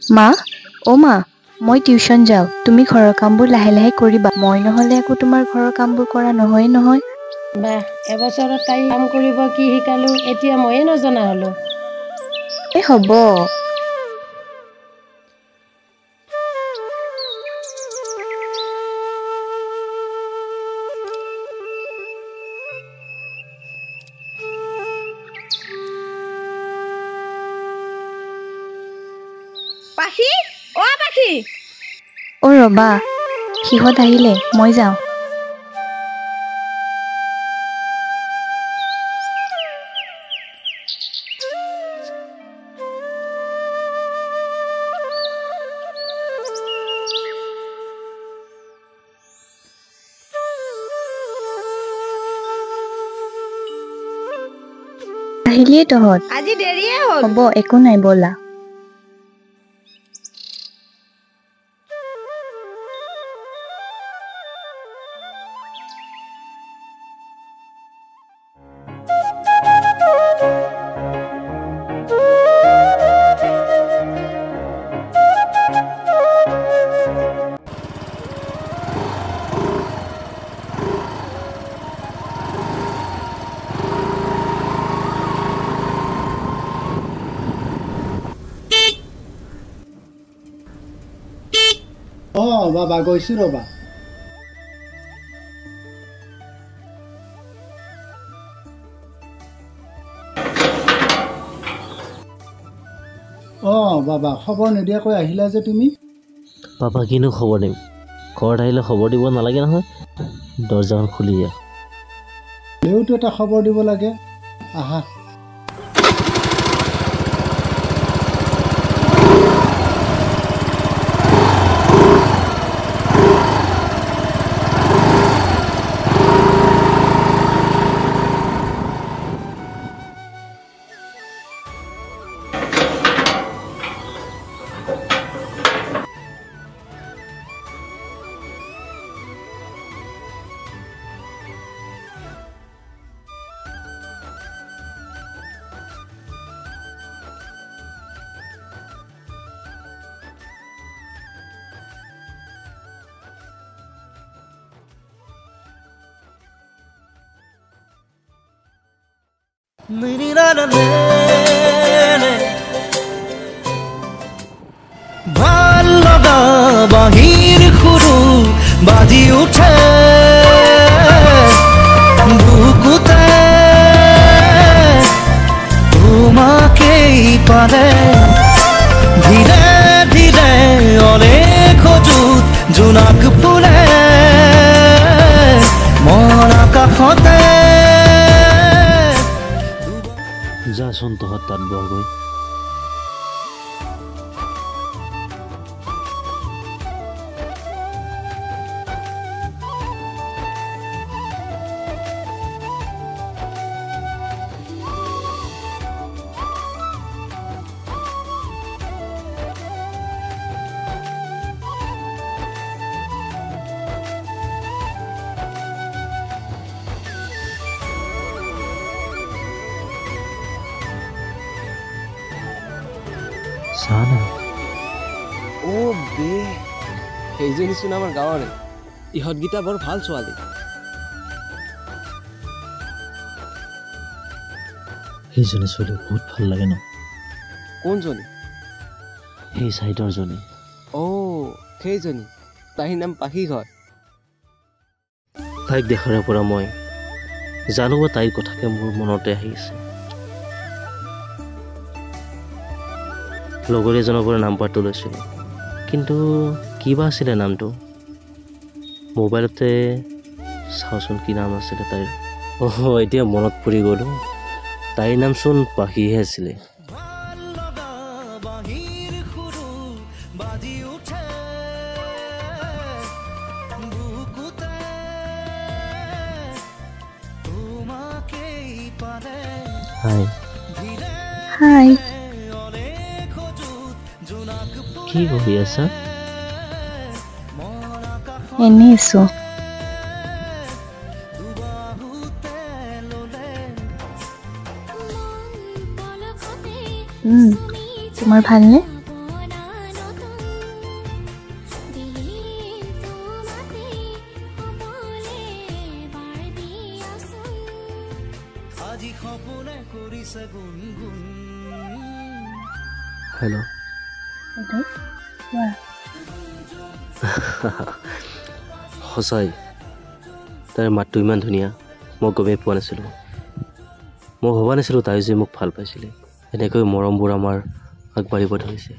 মা, অ' মা, মই টিউচন যাওঁ। তুমি ঘৰৰ কামবোৰ লাহে লাহে কৰিবা। মই নহ'লে আকৌ তোমাৰ ঘৰৰ কামবোৰ কৰা নহয়েই নহয়। বাহ, এবছৰত তাই কাম কৰিব কি শিকালো, এতিয়া ময়ে নজনা হলো। হ'ব। পাখি, অ' পাখি। অ' ৰবা, সিহঁত আহিলে, মই যাওঁ। আহিলিয়ে তহঁত। আজি দেৰিয়ে হ'ল। হ'ব, একো নাই ব'লা। বাবা গৈছো ৰবা। বাবা খবৰ নিদিয়াকৈ আহিলা যে তুমি? পাপা কিনো খবৰ দিম, ঘৰত আহিলে খবৰ দিব নালাগে নহয়। দৰ্জাখন খুলি দিয়া। তেওঁতো এটা খবৰ দিব লাগে। আহা। ভাল লগা বাহিৰ সুৰু বাজি উঠে বুকুতে তোমাকেই পালে ধীৰে ধীৰে অলেখ যুত জোনাক ফুলে মন আকাশতে যাচোন তহঁত তাত বহগৈ। সেইজনী চোন আমাৰ গাঁৱৰে। ইহঁতকেইটা বৰ ভাল ছোৱালী। সেইজনী ছোৱালী বহুত ভাল লাগে ন? কোনজনী? সেই চাইডৰজনী। সেইজনী, তাইৰ নাম পাখি হয়। তাইক দেখাৰে পৰা মই জানো বা তাইৰ কথাকে মোৰ মনতে আহিছে। লগৰ এজনৰ পৰা নাম্বাৰটো লৈছিলোঁ, কিন্তু কিবা আছিলে নামটো। মোবাইলতে চাওঁচোন কি নাম আছিলে তাইৰ। এতিয়া মনত পৰি গ'লো, তাইৰ নামচোন পাখিহে আছিলে। হাই। হাই। কি কৰি আছা? এনেই আছো। তোমাৰ ভালনে? से गुनगुन হেল্ল' সঁচাই তাইৰ মাতটো ইমান ধুনীয়া মই গমেই পোৱা নাছিলোঁ মই ভবা নাছিলোঁ তাই যে মোক ভাল পাইছিলে এনেকৈ মৰমবোৰ আমাৰ আগবাঢ়িব ধৰিছে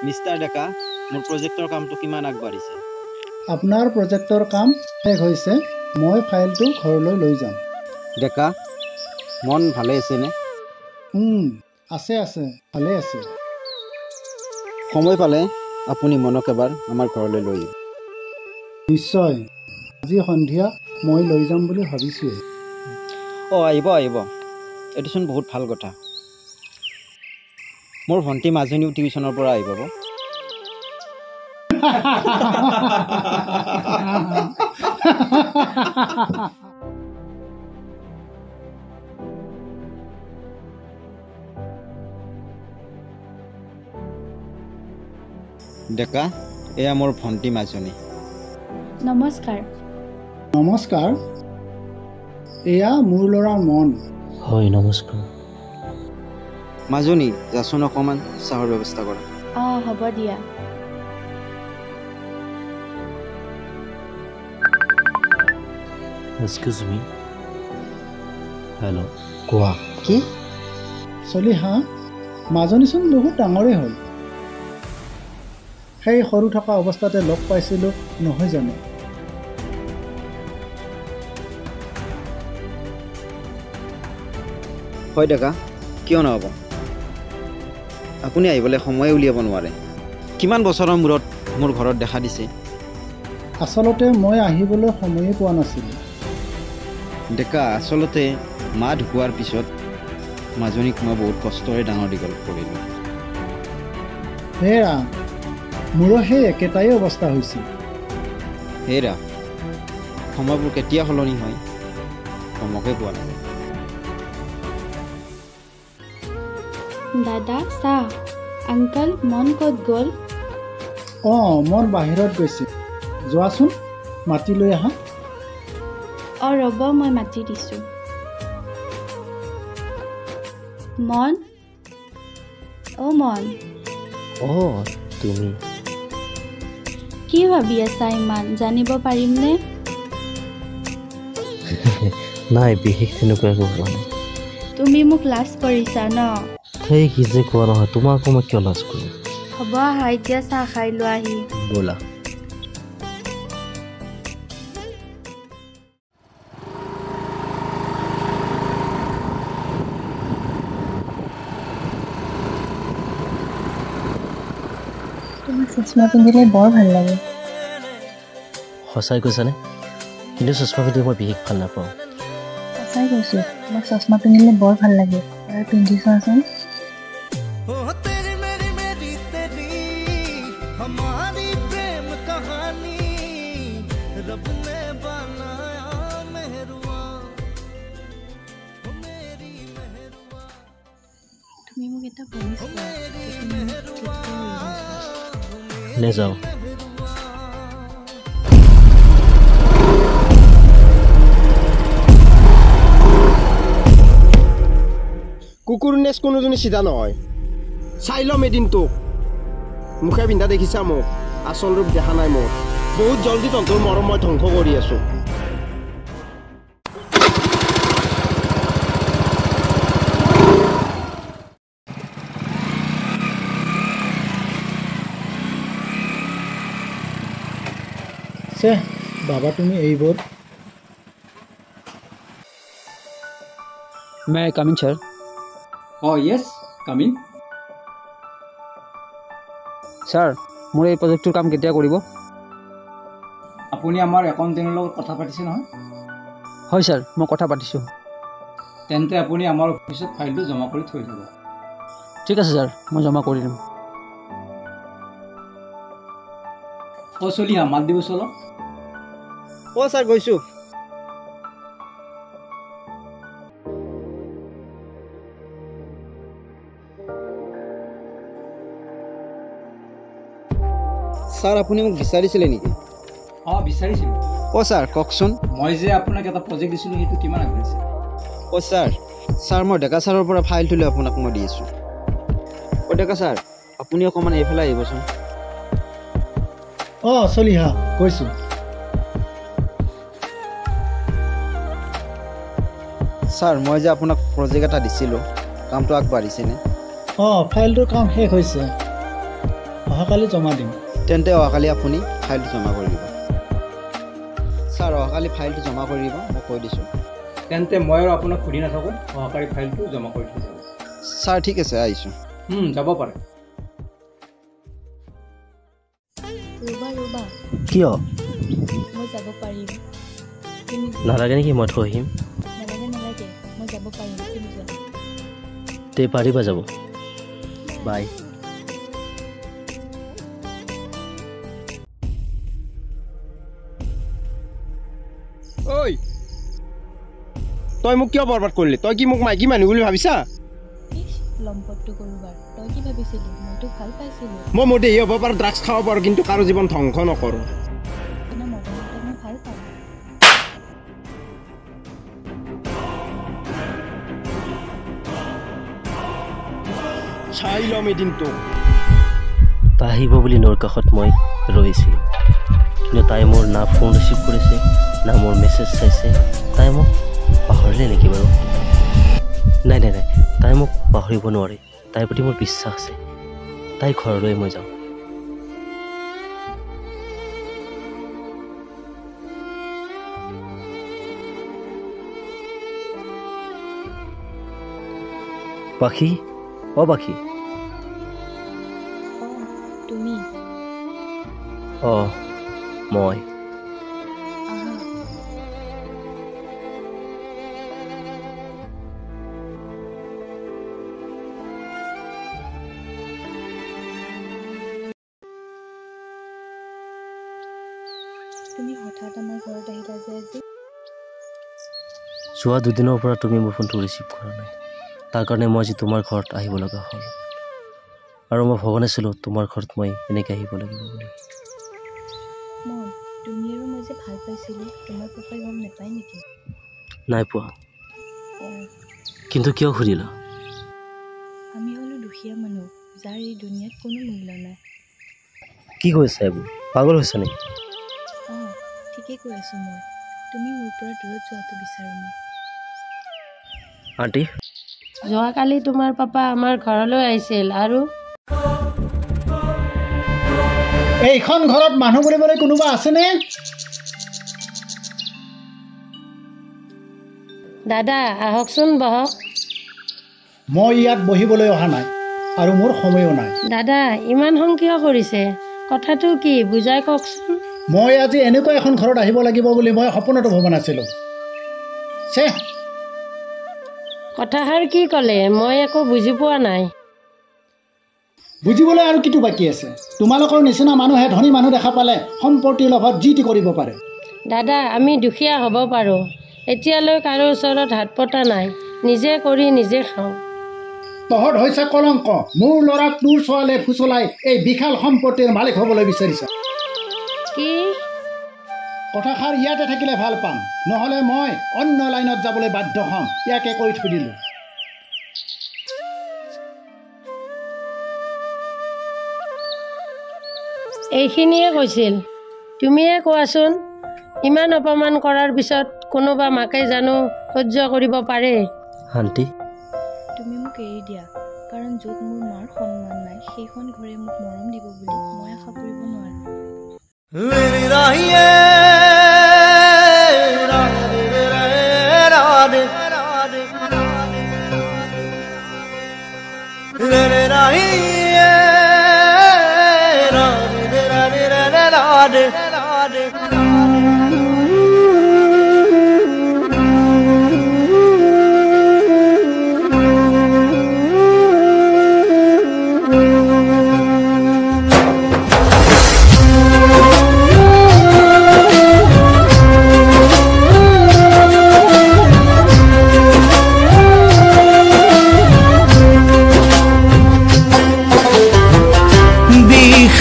মিষ্টাৰ ডেকা মোৰ প্ৰজেক্টৰ কামটো কিমান আগবাঢ়িছে আপোনাৰ প্ৰজেক্টৰ কাম শেষ হৈছে মই ফাইলটো ঘৰলৈ লৈ যাম ডেকা মন ভালে আছেনে আছে ভালে আছে সময় পালে আপুনি মনক এবাৰ আমাৰ ঘৰলৈ লৈ আহিব নিশ্চয় আজি সন্ধিয়া মই লৈ যাম বুলি ভাবিছোঁহে আহিব এইটোচোন বহুত ভাল কথা মোৰ ভণ্টি মাজনীও টিউশ্যনৰ পৰা আহি পাব ডেকা এয়া মোৰ ভণ্টি মাজনী নমস্কাৰ নমস্কাৰ এয়া মোৰ ল'ৰাৰ মন হয় নমস্কাৰ মাজনী যাচোন অকণমান চাহৰ ব্যৱস্থা কৰা হ'ব দিয়া এক্সকিউজ মি হেল্ল' কোৱা কি চলি মাজনীচোন বহুত ডাঙৰেই হ'ল সেই সৰু থকা অৱস্থাতে লগ পাইছিলোঁ নহয় জানো হয় ডেকা কিয় নহ'ব আপুনি আহিবলৈ সময় উলিয়াব নোৱাৰে কিমান বছৰৰ মূৰত মোৰ ঘৰত দেখা দিছে আচলতে মই আহিবলৈ সময়ে পোৱা নাছিলোঁ ডেকা আচলতে মা ঢুকোৱাৰ পিছত মাজনীক মই বহুত কষ্টৰে ডাঙৰ দীঘল কৰিলোঁ হেৰা মোৰো সেই একেটাই অৱস্থা হৈছিল হেৰা সময়বোৰ কেতিয়া সলনি হয় সমকে পোৱা নাই দাদা চাহ আংকল মন ক'ত গ'ল মন বাহিৰত গৈছে যোৱাচোন মাতি লৈ আহা ৰ'ব মই মাতি দিছোঁ মন মন তুমি কি ভাবি আছা ইমান জানিব পাৰিমনে নাই বিশেষ তেনেকুৱা একো হোৱা নাই তুমি মোক লাজ কৰিছা ন সেই কি যে কোৱা নহয় তোমাক মই কিয় লাজ কৰোঁ হ'ব আহা এতিয়া চাহ খাই লোৱাহি ব'লা তোমাক চশমা পিন্ধিলে বৰ ভাল লাগে সঁচাই কৈছানে কিন্তু চশমা পিন্ধি মই বিশেষ ভাল নাপাওঁ সঁচাই কৈছোঁ তোমাক চশমা পিন্ধিলে বৰ ভাল লাগে আৰু পিন্ধি চোৱাচোন तेरी मेरी मेरी तेरी हमारी प्रेम कहानी रब ने बनाया मेहरुआ मेरी मेहरुआ তুমি মোক এটা প্ৰমিছ লে যাওঁ কুকুৰ নেচ কোনোজনী চিধা নহয় চাই ল'ম এদিন তোক মুখে পিন্ধা দেখিছা মোক আচল ৰূপ দেখা নাই মোক বহুত জলদি তহঁতৰ মৰম মই ধ্বংস কৰি আছোঁ বাবা তুমি এইবোৰ May I come in, sir? yes, come in. Sir, মোৰ এই প্ৰজেক্টৰ কাম কেতিয়া কৰিব? আপুনি আমাৰ একাউণ্টেণ্টৰ লগত কথা পাতিছে নহয়? হয় ছাৰ, মই কথা পাতিছোঁ। তেন্তে আপুনি আমাৰ অফিচত ফাইলটো জমা কৰি থৈ যাব। ঠিক আছে ছাৰ, মই জমা কৰি দিম। চলিহা মাত দিব চল। ছাৰ গৈছোঁ ছাৰ আপুনি মোক বিচাৰিছিলে নেকি? অঁ বিচাৰিছিলোঁ। ছাৰ কওকচোন। মই যে আপোনাক এটা প্ৰজেক্ট দিছিলোঁ সেইটো কিমান আগবাঢ়িছে? ছাৰ মই ডেকা ছাৰৰ পৰা ফাইলটো লৈ আপোনাক মই দি আছোঁ। ডেকা ছাৰ আপুনি অকণমান এইফালে আহিবচোন। চলিহা কৈছোঁ। ছাৰ মই যে আপোনাক প্ৰজেক্ট এটা দিছিলোঁ কামটো আগবাঢ়িছেনে? ফাইলটোৰ কাম শেষ হৈছে, অহাকালি জমা দিম। তেন্তে অহাকালি আপুনি ফাইলটো জমা কৰি দিব। ছাৰ অহাকালি ফাইলটো জমা কৰি দিব, মই কৈ দিছোঁ। তেন্তে মই আৰু আপোনাক সুধি নাথাকোঁ, অহাকালি ফাইলটো জমা কৰি থৈ যাব। ছাৰ ঠিক আছে আহিছোঁ। যাব পাৰে। ৰ'বা কিয় মই যাব পাৰিম। নালাগে নেকি মই থৈ আহিম? নালাগে মই যাব পাৰিম। তুমি যোৱা। তে পাৰিবা যাব। বাই। ঐ তই মোক কিয় বৰবাদ কৰিলি? তই কি মোক মাইকী মানুহ বুলি ভাবিছা? লম্পটটো কৰোবাৰ তই কি ভাবিছিলি? মইতো ভাল পাইছিলোঁ। মই মোৰ দেহি হ'ব পাৰোঁ, ড্ৰাগছ খাব পাৰোঁ, কিন্তু কাৰো জীৱন ধ্বংস নকৰোঁ। মই ভাল পাওঁ। চাই ল'ম এদিনটো। তাই আহিব বুলি নৈৰ কাষত মই ৰৈছিলোঁ, কিন্তু তাই মোৰ না ফোন ৰিচিভ কৰিছে না মোৰ মেছেজ চাইছে। তাই মোক পাহৰিলে নেকি বাৰু? নাই তাই মোক পাহৰিব নোৱাৰে। তাইৰ প্ৰতি মোৰ বিশ্বাস আছে। তাই ঘৰলৈ মই যাওঁ। পাখি পাখি তুমি মই তুমি হঠাৎ আমাৰ ঘৰত আহিলা যে আজি? যোৱা দুদিনৰ পৰা তুমি মোৰ ফোনটো ৰিচিভ কৰা নাই। তাৰ কাৰণে মই আজি তোমাৰ ঘৰত আহিব লগা হ'ল। আৰু মই ভবা নাছিলোঁ তোমাৰ ঘৰত মই এনেকৈ আহিব লাগিব বুলি। তুমি আৰু মই যে ভাল পাইছিলোঁ, তোমাৰ পাপাই গম নাপায় নেকি? নাই পোৱা। কিন্তু কিয় সুধিলা? আমি হ'লো দুখীয়া মানুহ, যাৰ এই দুনিয়াত কোনো মূল্য নাই। কি কৈছা এইবোৰ? পাগল হৈছে নেকি? ঠিকেই কৈ আছোঁ মই। তুমি মোৰ পৰা দূৰত যোৱাটো বিচাৰোঁ মই। আণ্টি, যোৱাকালি তোমাৰ পাপা আমাৰ ঘৰলৈ আহিছিল আৰু এইখন ঘৰত মানুহ বুলিবলৈ কোনোবা আছেনে? দাদা আহকচোন, বহক। মই ইয়াত বহিবলৈ অহা নাই আৰু মোৰ সময়ো নাই। দাদা ইমান খং কিয় কৰিছে? কথাটো কি বুজাই কওকচোন। মই আজি এনেকুৱা এখন ঘৰত আহিব লাগিব বুলি মই সপোনতো ভবা নাছিলোঁ। কথাষাৰ কি ক'লে? মই একো বুজি পোৱা নাই। বুজিবলৈ আৰু কিটো বাকী আছে? তোমালোকৰ নিচিনা মানুহে ধনী মানুহ দেখা পালে সম্পত্তিৰ লগত যি টি কৰিব পাৰে। দাদা আমি দুখীয়া হ'ব পাৰোঁ, এতিয়ালৈ কাৰো ওচৰত হাত পতা নাই, নিজে কৰি নিজে খাওঁ। তহঁত হৈছে কলংক। মোৰ ল'ৰাক তোৰ ছোৱালীয়ে ফুচলাই এই বিশাল সম্পত্তিৰ মালিক হ'বলৈ বিচাৰিছে। কি কথাষাৰ ইয়াতে থাকিলে ভাল পাম, নহ'লে মই অন্য লাইনত যাবলৈ বাধ্য হ'ম। ইয়াকে কৈ থৈ দিলোঁ। এইখিনিয়ে কৈছিল। তুমিয়ে কোৱাচোন, ইমান অপমান কৰাৰ পিছত কোনোবা মাকে জানো সহ্য কৰিব পাৰে? আণ্টি, তুমি মোক এৰি দিয়া, কাৰণ য'ত মোৰ মাৰ সন্মান নাই সেইখন ঘৰে মোক মৰম দিব বুলি মই আশা কৰিব নোৱাৰোঁ।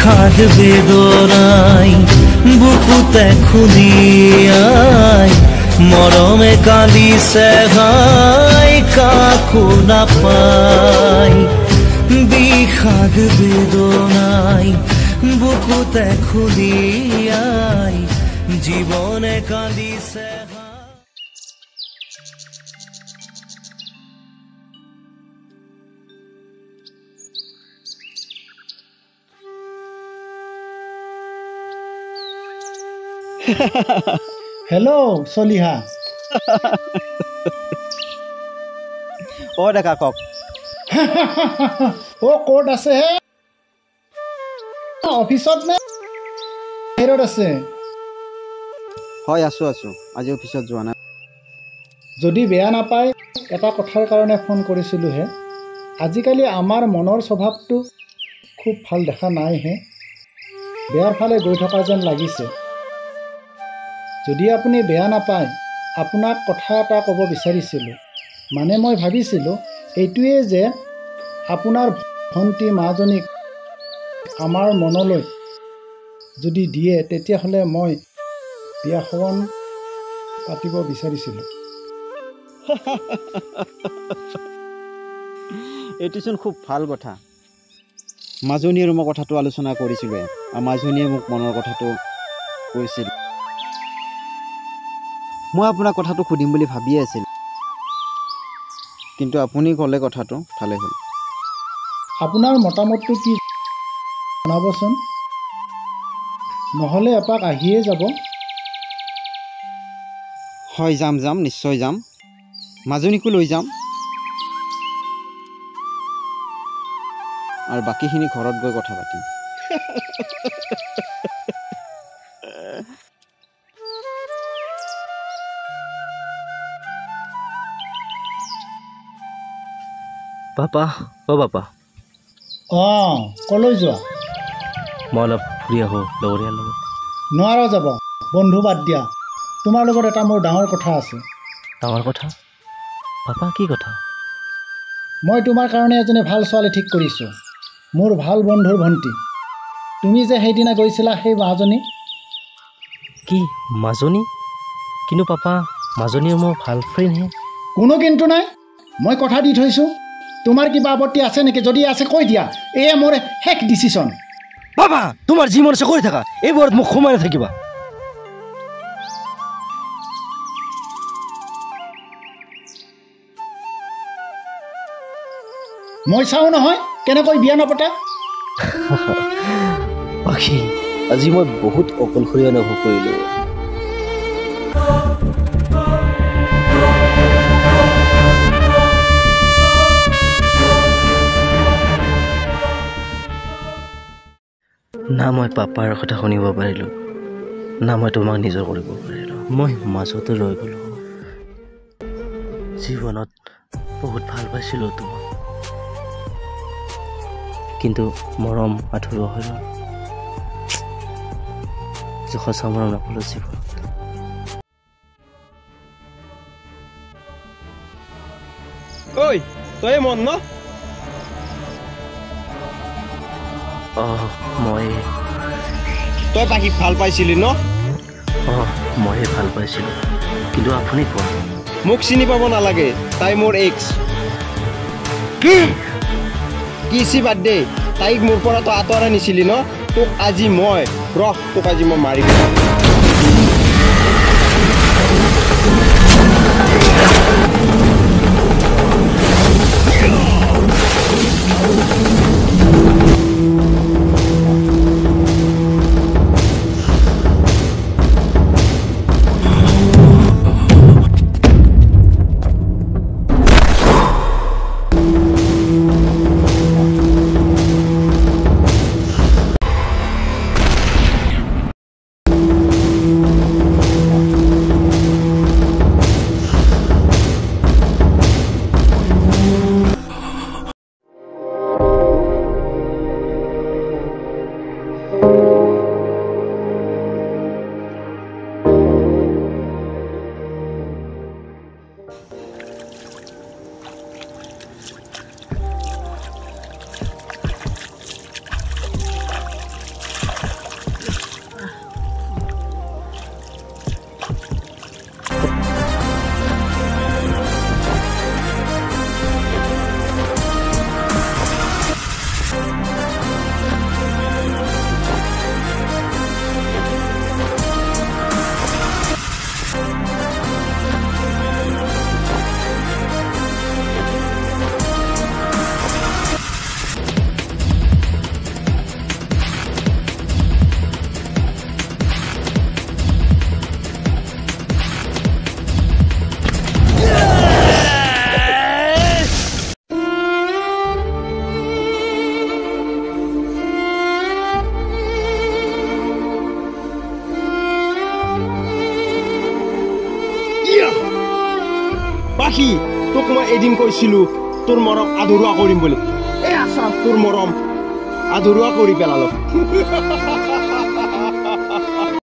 বিষাদ বেদনাই বুকুতে খুলিয়াই মৰমে কান্দিছে হাই কাকো নাপাই বিষাদ বেদনাই বুকুতে খুলিয়াই জীৱনে কান্দিছে হেল্ল' চলিহা। অ ডেকা কওক। অ' ক'ত আছে হে? অফিচত নে বাহিৰত আছে? হয় আছোঁ আজি অফিচত যোৱা নাই। যদি বেয়া নাপায় এটা কথাৰ কাৰণে ফোন কৰিছিলোঁহে। আজিকালি আমাৰ মনৰ স্বভাৱটো খুব ভাল দেখা নাইহে, বেয়াৰ ফালে গৈ থকা যেন লাগিছে। যদি আপুনি বেয়া নাপায় আপোনাক কথা এটা ক'ব বিচাৰিছিলোঁ। মানে মই ভাবিছিলোঁ এইটোৱেই যে আপোনাৰ ভণ্টি মাজনীক আমাৰ মনলৈ যদি দিয়ে তেতিয়াহ'লে মই বিয়াখন পাতিব বিচাৰিছিলোঁ। এইটোচোন খুব ভাল কথা। মাজনী আৰু মই কথাটো আলোচনা কৰিছিলোঁ আৰু মাজনীয়ে মোক মনৰ কথাটো কৈছিল। মই আপোনাৰ কথাটো সুধিম বুলি ভাবিয়ে আছিলোঁ, কিন্তু আপুনি ক'লে কথাটো ভালেই হ'ল। আপোনাৰ মতামতটো কি জনাবচোন, নহ'লে এপাক আহিয়ে যাব। হয় যাম নিশ্চয় যাম। মাজনীকো লৈ যাম আৰু বাকীখিনি ঘৰত গৈ কথা পাতিম। পাপা অ' পাপা, অঁ ক'লৈ যোৱা? মই অলপ ফুৰি আহোঁ লগৰীয়াৰ লগত। নোৱাৰা যাব, বন্ধু বাদ দিয়া। তোমাৰ লগত এটা মোৰ ডাঙৰ কথা আছে। ডাঙৰ কথা? পাপা কি কথা? মই তোমাৰ কাৰণে এজনী ভাল ছোৱালী ঠিক কৰিছোঁ, মোৰ ভাল বন্ধুৰ ভণ্টি। তুমি যে সেইদিনা গৈছিলা সেই মাজনী। কি মাজনী? কিন্তু পাপা মাজনীও মোৰ ভাল ফ্ৰেণ্ডহে। কোনো কিন্তু নাই, মই কথা দি থৈছোঁ। তোমাৰ কিবা আপত্তি আছে নেকি? যদি আছে কৈ দিয়া, এয়ে মোৰ শেষ ডিচিশ্যন। পাপা তোমাৰ যি মন আছে কৰি থাকা, এইবোৰত মোক সোমাই নাথাকিবা। মই চাওঁ নহয় কেনেকৈ বিয়া নপতা। পাখি, আজি মই বহুত অকলশৰীয়া অনুভৱ কৰিলোঁ। না মই পাপাৰ কথা শুনিব পাৰিলোঁ, না মই তোমাক নিজৰ কৰিব পাৰিলোঁ। মই মাজতে ৰৈ গ'লোঁ। জীৱনত বহুত ভাল পাইছিলোঁ তোমাক, কিন্তু মৰম আঁতৰোৱা হৈ গ'ল। সঁচা মৰম নাপালোঁ জীৱনত। ঐ তই মন ন? তই তাক ভাল পাইছিলি ন? ময়ে ভাল পাইছিলোঁ, কিন্তু আপুনি কোৱা। মোক চিনি পাব নালাগে, তাই মোৰ এক্স। কি বাদ দে, তাইক মোৰ পৰা তই আঁতৰাই নিছিলি ন? তোক আজি মই মাৰিম। পাখি তোক মই এদিন কৈছিলোঁ তোৰ মৰম আধৰুৱা কৰিম বুলি এই আছা তোৰ মৰম আধৰুৱা কৰি পেলালো